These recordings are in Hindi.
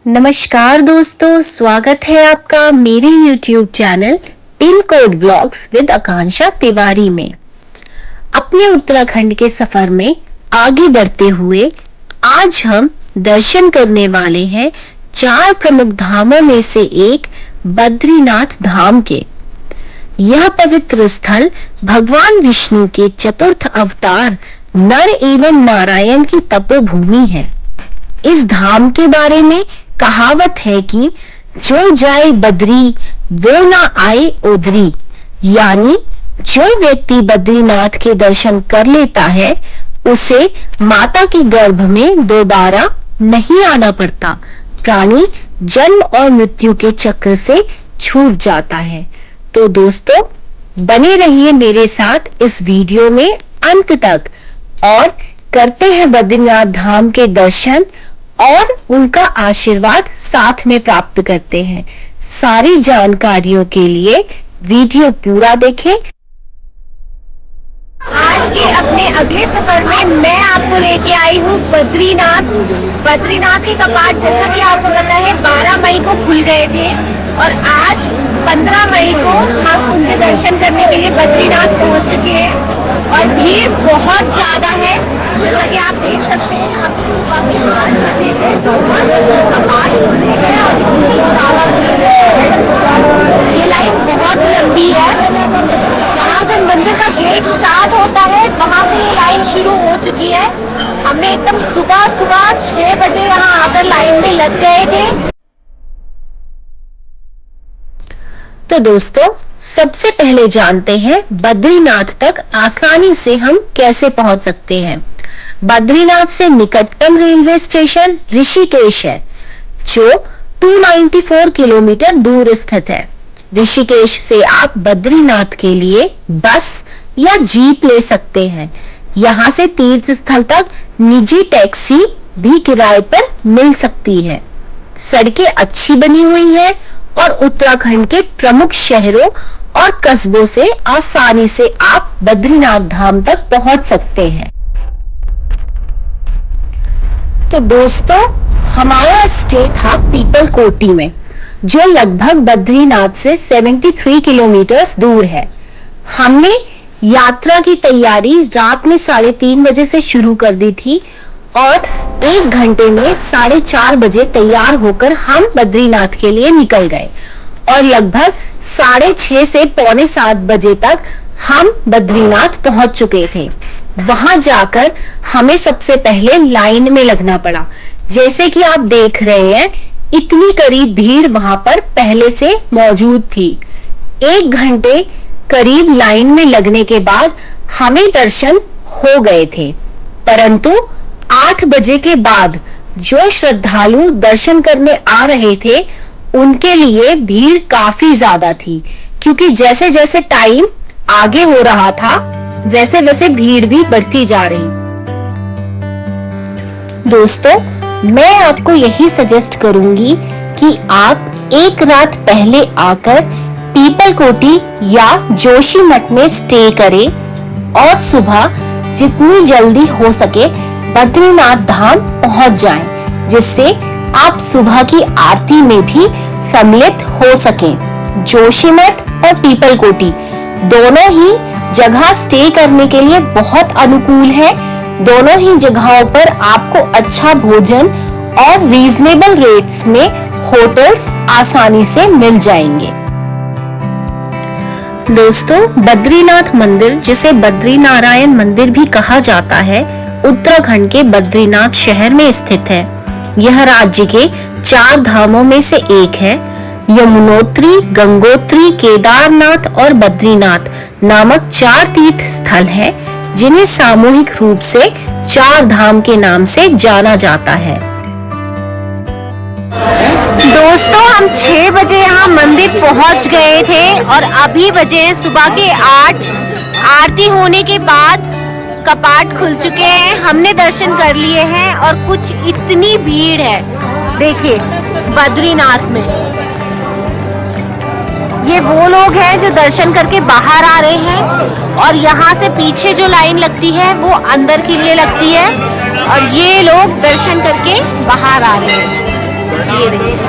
नमस्कार दोस्तों, स्वागत है आपका मेरे YouTube channel pin code blogs with Akanksha Tiwari में। अपने उत्तराखंड के सफर में आगे बढ़ते हुए आज हम दर्शन करने वाले हैं 4 प्रमुख धामों में से एक बद्रीनाथ धाम के। यह पवित्र स्थल भगवान विष्णु के चतुर्थ अवतार नर एवं नारायण की तपोभूमि है। इस धाम के बारे में कहावत है कि जो जाए बद्री वो ना आए ओदरी, यानी जो व्यक्ति बद्रीनाथ के दर्शन कर लेता है उसे माता के गर्भ में दोबारा नहीं आना पड़ता। प्राणी जन्म और मृत्यु के चक्र से छूट जाता है। तो दोस्तों, बने रहिए मेरे साथ इस वीडियो में अंत तक और करते हैं बद्रीनाथ धाम के दर्शन और उनका आशीर्वाद साथ में प्राप्त करते हैं। सारी जानकारियों के लिए वीडियो पूरा देखें। आज के अपने अगले सफर में मैं आपको लेके आई हूँ बद्रीनाथ। बद्रीनाथ के कपाट जैसा कि आपको पता है 12 मई को खुल गए थे और आज 15 मई को हम उनके दर्शन करने के लिए बद्रीनाथ पहुँच चुके हैं और भीड़ बहुत ज्यादा है। जैसा कि आप देख सकते हैं, ये लाइन बहुत लंबी है। जहाँ से मंदिर का गेट स्टार्ट होता है वहाँ से ये लाइन शुरू हो चुकी है। हमने एकदम सुबह 6 बजे यहाँ आकर लाइन में लग गए थे। तो दोस्तों, सबसे पहले जानते हैं बद्रीनाथ तक आसानी से हम कैसे पहुंच सकते हैं। बद्रीनाथ से निकटतम रेलवे स्टेशन ऋषिकेश है, जो 294 किलोमीटर दूर स्थित है। ऋषिकेश से आप बद्रीनाथ के लिए बस या जीप ले सकते हैं। यहाँ से तीर्थ स्थल तक निजी टैक्सी भी किराए पर मिल सकती है। सड़कें अच्छी बनी हुई हैं और उत्तराखंड के प्रमुख शहरों और कस्बों से आसानी से आप बद्रीनाथ धाम तक पहुंच सकते हैं। तो दोस्तों, हमारा स्टे था पीपलकोटी में, जो लगभग बद्रीनाथ से 73 किलोमीटर दूर है। हमने यात्रा की तैयारी रात में 3:30 बजे से शुरू कर दी थी और 1 घंटे में 4:30 बजे तैयार होकर हम बद्रीनाथ के लिए निकल गए और लगभग 6:30 से 6:45 बजे तक हम बद्रीनाथ पहुंच चुके थे। वहां जाकर हमें सबसे पहले लाइन में लगना पड़ा। जैसे कि आप देख रहे हैं, इतनी करीब भीड़ वहां पर पहले से मौजूद थी। 1 घंटे करीब लाइन में लगने के बाद हमें दर्शन हो गए थे, परंतु 8 बजे के बाद जो श्रद्धालु दर्शन करने आ रहे थे उनके लिए भीड़ काफी ज्यादा थी, क्योंकि जैसे जैसे टाइम आगे हो रहा था वैसे वैसे भीड़ भी बढ़ती जा रही। दोस्तों, मैं आपको यही सजेस्ट करूंगी कि आप एक रात पहले आकर पीपलकोटी या जोशीमठ में स्टे करें और सुबह जितनी जल्दी हो सके बद्रीनाथ धाम पहुंच जाएं, जिससे आप सुबह की आरती में भी सम्मिलित हो सकें। जोशीमठ और पीपलकोटी दोनों ही जगह स्टे करने के लिए बहुत अनुकूल है। दोनों ही जगहों पर आपको अच्छा भोजन और रीजनेबल रेट्स में होटल्स आसानी से मिल जाएंगे। दोस्तों, बद्रीनाथ मंदिर, जिसे बद्रीनारायण मंदिर भी कहा जाता है, उत्तराखंड के बद्रीनाथ शहर में स्थित है। यह राज्य के 4 धामों में से एक है। यमुनोत्री, गंगोत्री, केदारनाथ और बद्रीनाथ नामक 4 तीर्थ स्थल हैं, जिन्हें सामूहिक रूप से 4 धाम के नाम से जाना जाता है। दोस्तों, हम 6 बजे यहाँ मंदिर पहुँच गए थे और अभी बजे सुबह के 8। आरती होने के बाद कपाट खुल चुके हैं, हमने दर्शन कर लिए हैं और कुछ इतनी भीड़ है। देखिए, बद्रीनाथ में ये वो लोग हैं जो दर्शन करके बाहर आ रहे हैं और यहाँ से पीछे जो लाइन लगती है वो अंदर के लिए लगती है और ये लोग दर्शन करके बाहर आ रहे हैं। ये देखिए।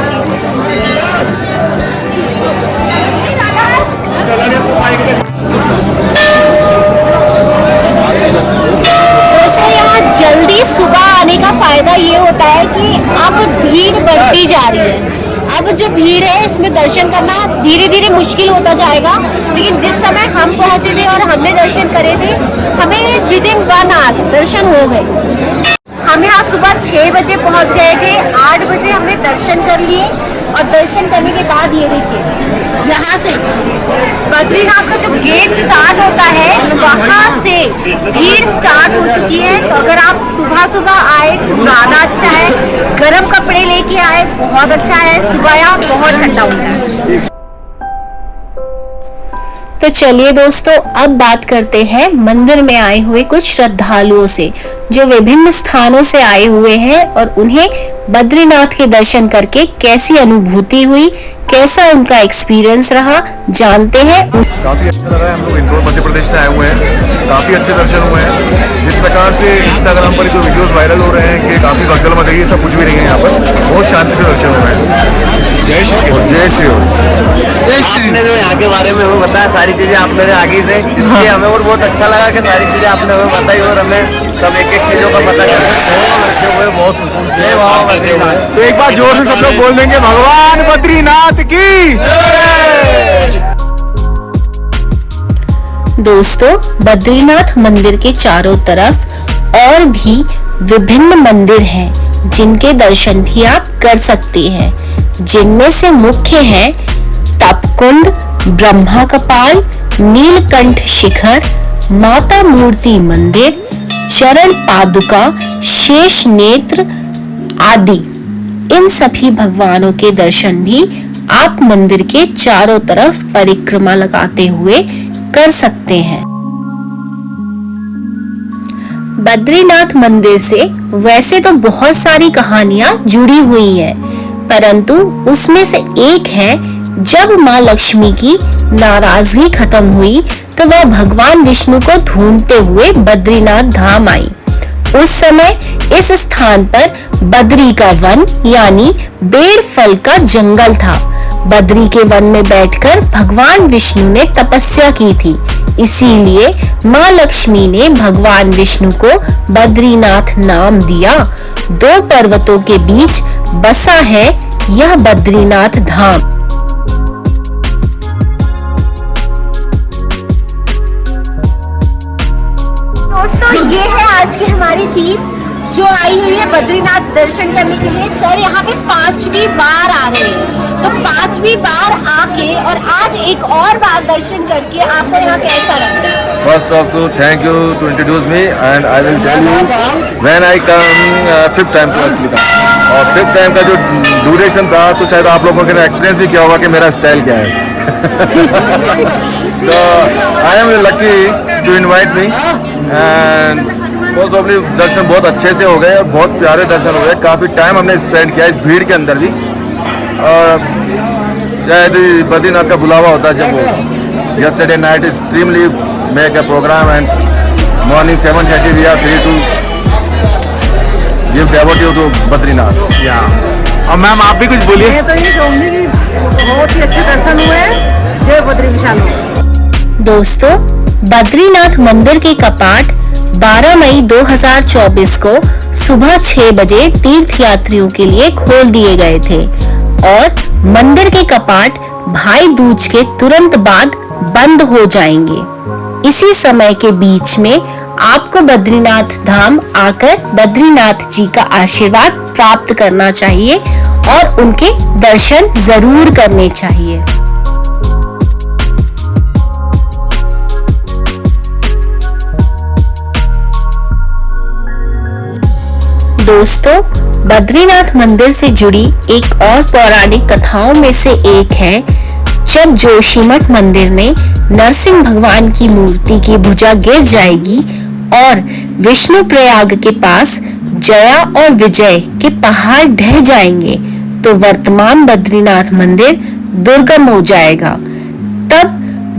दोस्तों यहाँ जल्दी सुबह आने का फायदा ये होता है कि अब भीड़ बढ़ती जा रही है। अब जो भीड़ है इसमें दर्शन करना धीरे धीरे मुश्किल होता जाएगा, लेकिन जिस समय हम पहुंचे थे और हमने दर्शन करे थे, हमें विदिन 1 आवर दर्शन हो गए। हम यहाँ सुबह 6 बजे पहुंच गए थे, 8 बजे हमने दर्शन कर लिए और दर्शन करने के बाद ये देखिए यहाँ से बद्रीनाथ का जो गेट स्टार्ट होता है वहाँ से भीड़ स्टार्ट हो चुकी है। तो अगर आप सुबह सुबह आए तो ज़्यादा अच्छा है, गर्म कपड़े लेके आए बहुत अच्छा है, सुबह यहाँ बहुत ठंडा होता है। तो चलिए दोस्तों, अब बात करते हैं मंदिर में आए हुए कुछ श्रद्धालुओं से जो विभिन्न स्थानों से आए हुए हैं और उन्हें बद्रीनाथ के दर्शन करके कैसी अनुभूति हुई, कैसा उनका एक्सपीरियंस रहा, जानते हैं। काफ़ी अच्छा लगा है। हम लोग इंदौर मध्य प्रदेश से आए हुए हैं, काफ़ी अच्छे दर्शन हुए हैं। जिस प्रकार से इंस्टाग्राम पर जो वीडियोस वायरल हो रहे हैं कि काफ़ी भगदड़ मच गई, सब कुछ भी नहीं है। यहाँ पर बहुत शांति से दर्शन हुए हैं। जय श्री राम। जय श्री राम। आपने जो यहाँ के बारे में हमें बताया, सारी चीज़ें आपने आगे से, इसलिए हमें और बहुत अच्छा लगा कि सारी चीज़ें आपने हमें बताई और हमें सब एक एक चीज़ों का पता चला। बहुत अच्छे हुए, बहुत सुकून से। तो एक बार जोर से सब लोग बोल देंगे, भगवान बद्रीनाथ की जय। दोस्तों, बद्रीनाथ मंदिर के चारों तरफ और भी विभिन्न मंदिर हैं जिनके दर्शन भी आप कर सकते हैं, जिनमें से मुख्य हैं तपकुंड, ब्रह्मा कपाल, नीलकंठ शिखर, माता मूर्ति मंदिर, चरण पादुका, शेष नेत्र आदि। इन सभी भगवानों के दर्शन भी आप मंदिर के चारों तरफ परिक्रमा लगाते हुए कर सकते हैं। बद्रीनाथ मंदिर से वैसे तो बहुत सारी कहानियां जुड़ी हुई हैं, परंतु उसमें से एक है जब माँ लक्ष्मी की नाराजगी खत्म हुई तो वह भगवान विष्णु को ढूंढते हुए बद्रीनाथ धाम आई। उस समय इस स्थान पर बद्री का वन यानी बेर फल का जंगल था। बद्री के वन में बैठकर भगवान विष्णु ने तपस्या की थी, इसीलिए माँ लक्ष्मी ने भगवान विष्णु को बद्रीनाथ नाम दिया। 2 पर्वतों के बीच बसा है यह बद्रीनाथ धाम। दोस्तों ये है आज की हमारी टीम जो आई हुई है बद्रीनाथ दर्शन करने के लिए। सर यहाँ पे 5वीं बार आ रहे हैं, तो 5वीं बार आके और आज एक और बार दर्शन करके आपको यहाँ कैसा लगा? First of all, thank you to introduce me, and I will tell you when I come 5th time to actually come. और 5th टाइम का जो ड्यूरेशन था तो शायद आप लोगों ने एक्सपीरियंस भी किया होगा कि मेरा स्टाइल क्या है। तो I am lucky to invite me and most awfully Darshan बहुत अच्छे से हो गए और बहुत प्यारे दर्शन हो गए। काफ़ी टाइम हमने स्पेंड किया इस भीड़ के अंदर भी, और शायद बद्रीनाथ का बुलावा होता है जब वो yesterday night extremely make a program and morning 7:30 we are free to give devotee to Badrinath. और मैम आप भी कुछ बोलिए। मैं तो ये कहूँगी कि बहुत ही अच्छे दर्शन हुए। जय बद्री विशाल। दोस्तों, बद्रीनाथ मंदिर के कपाट 12 मई 2024 को सुबह 6 बजे तीर्थ यात्रियों के लिए खोल दिए गए थे और मंदिर के कपाट भाई दूज के तुरंत बाद बंद हो जाएंगे। इसी समय के बीच में आपको बद्रीनाथ धाम आकर बद्रीनाथ जी का आशीर्वाद प्राप्त करना चाहिए और उनके दर्शन जरूर करने चाहिए। दोस्तों, बद्रीनाथ मंदिर से जुड़ी एक और पौराणिक कथाओं में से एक है जब जोशीमठ मंदिर में नरसिंह भगवान की मूर्ति की भुजा गिर जाएगी और विष्णु प्रयाग के पास जया और विजय के पहाड़ ढह जाएंगे तो वर्तमान बद्रीनाथ मंदिर दुर्गम हो जाएगा। तब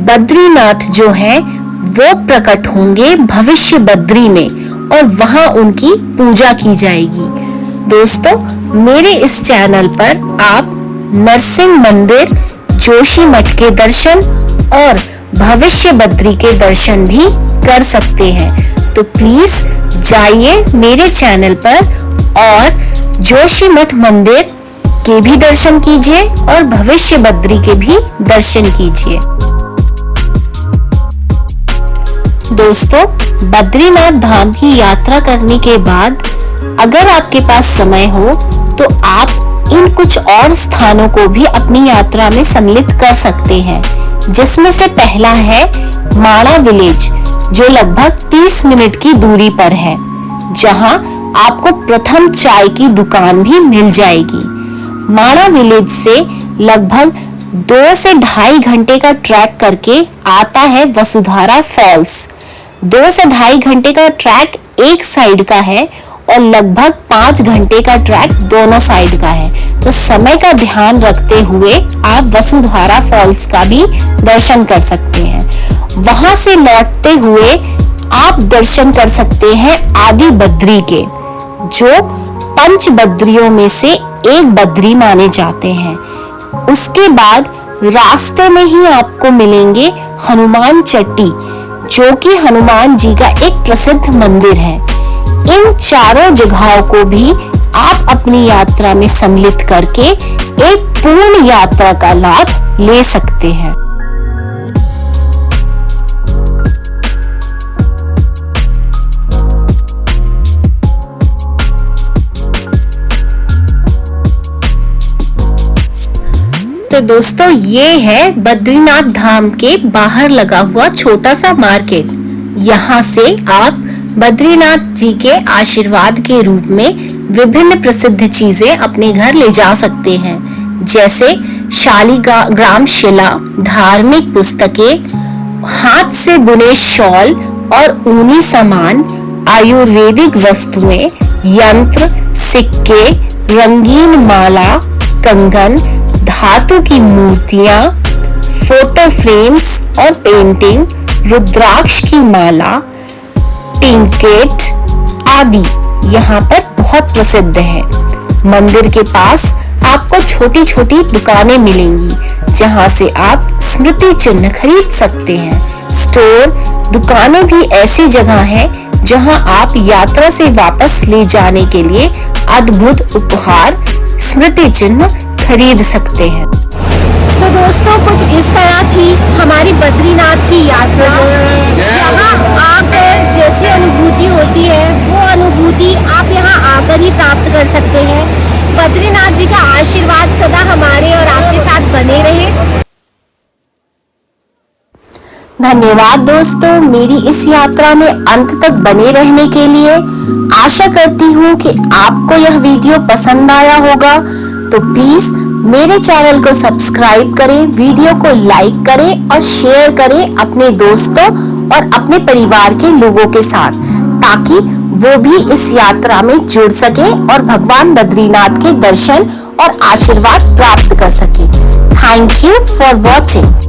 बद्रीनाथ जो है वो प्रकट होंगे भविष्य बद्री में और वहां उनकी पूजा की जाएगी। दोस्तों, मेरे इस चैनल पर आप नरसिंह मंदिर, जोशी मठ के दर्शन और भविष्य बद्री के दर्शन भी कर सकते हैं। तो प्लीज जाइए मेरे चैनल पर और जोशी मठ मंदिर के भी दर्शन कीजिए और भविष्य बद्री के भी दर्शन कीजिए। दोस्तों, बद्रीनाथ धाम की यात्रा करने के बाद अगर आपके पास समय हो तो आप इन कुछ और स्थानों को भी अपनी यात्रा में सम्मिलित कर सकते हैं, जिसमें से पहला है माणा विलेज, जो लगभग 30 मिनट की दूरी पर है, जहां आपको प्रथम चाय की दुकान भी मिल जाएगी। माणा विलेज से लगभग 2 से ढाई घंटे का ट्रैक करके आता है वसुधारा फॉल्स। 2 से ढाई घंटे का ट्रैक एक साइड का है और लगभग 5 घंटे का ट्रैक दोनों साइड का है। तो समय का ध्यान रखते हुए आप वसुधारा फॉल्स का भी दर्शन कर सकते हैं। वहां से लौटते हुए आप दर्शन कर सकते हैं आदि बद्री के, जो पंच बद्रियों में से एक बद्री माने जाते हैं। उसके बाद रास्ते में ही आपको मिलेंगे हनुमान चट्टी, जो कि हनुमान जी का एक प्रसिद्ध मंदिर है। इन चारों जगहों को भी आप अपनी यात्रा में सम्मिलित करके एक पूर्ण यात्रा का लाभ ले सकते हैं। तो दोस्तों, ये है बद्रीनाथ धाम के बाहर लगा हुआ छोटा सा मार्केट। यहाँ से आप बद्रीनाथ जी के आशीर्वाद के रूप में विभिन्न प्रसिद्ध चीजें अपने घर ले जा सकते हैं, जैसे शालिग्राम शिला, धार्मिक पुस्तकें, हाथ से बुने शॉल और ऊनी सामान, आयुर्वेदिक वस्तुएं, यंत्र, सिक्के, रंगीन माला, कंगन, धातु की मूर्तियां, फोटो फ्रेम्स और पेंटिंग, रुद्राक्ष की माला, टिंकेट आदि यहाँ पर बहुत प्रसिद्ध है। मंदिर के पास आपको छोटी छोटी दुकानें मिलेंगी, जहाँ से आप स्मृति चिन्ह खरीद सकते हैं। स्टोर, दुकानें भी ऐसी जगह है जहाँ आप यात्रा से वापस ले जाने के लिए अद्भुत उपहार, स्मृति चिन्ह खरीद सकते हैं। तो दोस्तों, कुछ इस तरह थी हमारी बद्रीनाथ की यात्रा। यहाँ आकर जैसी अनुभूति होती है, वो अनुभूति आप यहाँ आकर ही प्राप्त कर सकते हैं। बद्रीनाथ जी का आशीर्वाद सदा हमारे और आपके साथ बने रहे। धन्यवाद दोस्तों, मेरी इस यात्रा में अंत तक बने रहने के लिए। आशा करती हूँ कि आपको यह वीडियो पसंद आया होगा। तो प्लीज मेरे चैनल को सब्सक्राइब करें, वीडियो को लाइक करें और शेयर करें अपने दोस्तों और अपने परिवार के लोगों के साथ, ताकि वो भी इस यात्रा में जुड़ सके और भगवान बद्रीनाथ के दर्शन और आशीर्वाद प्राप्त कर सके। Thank you for watching.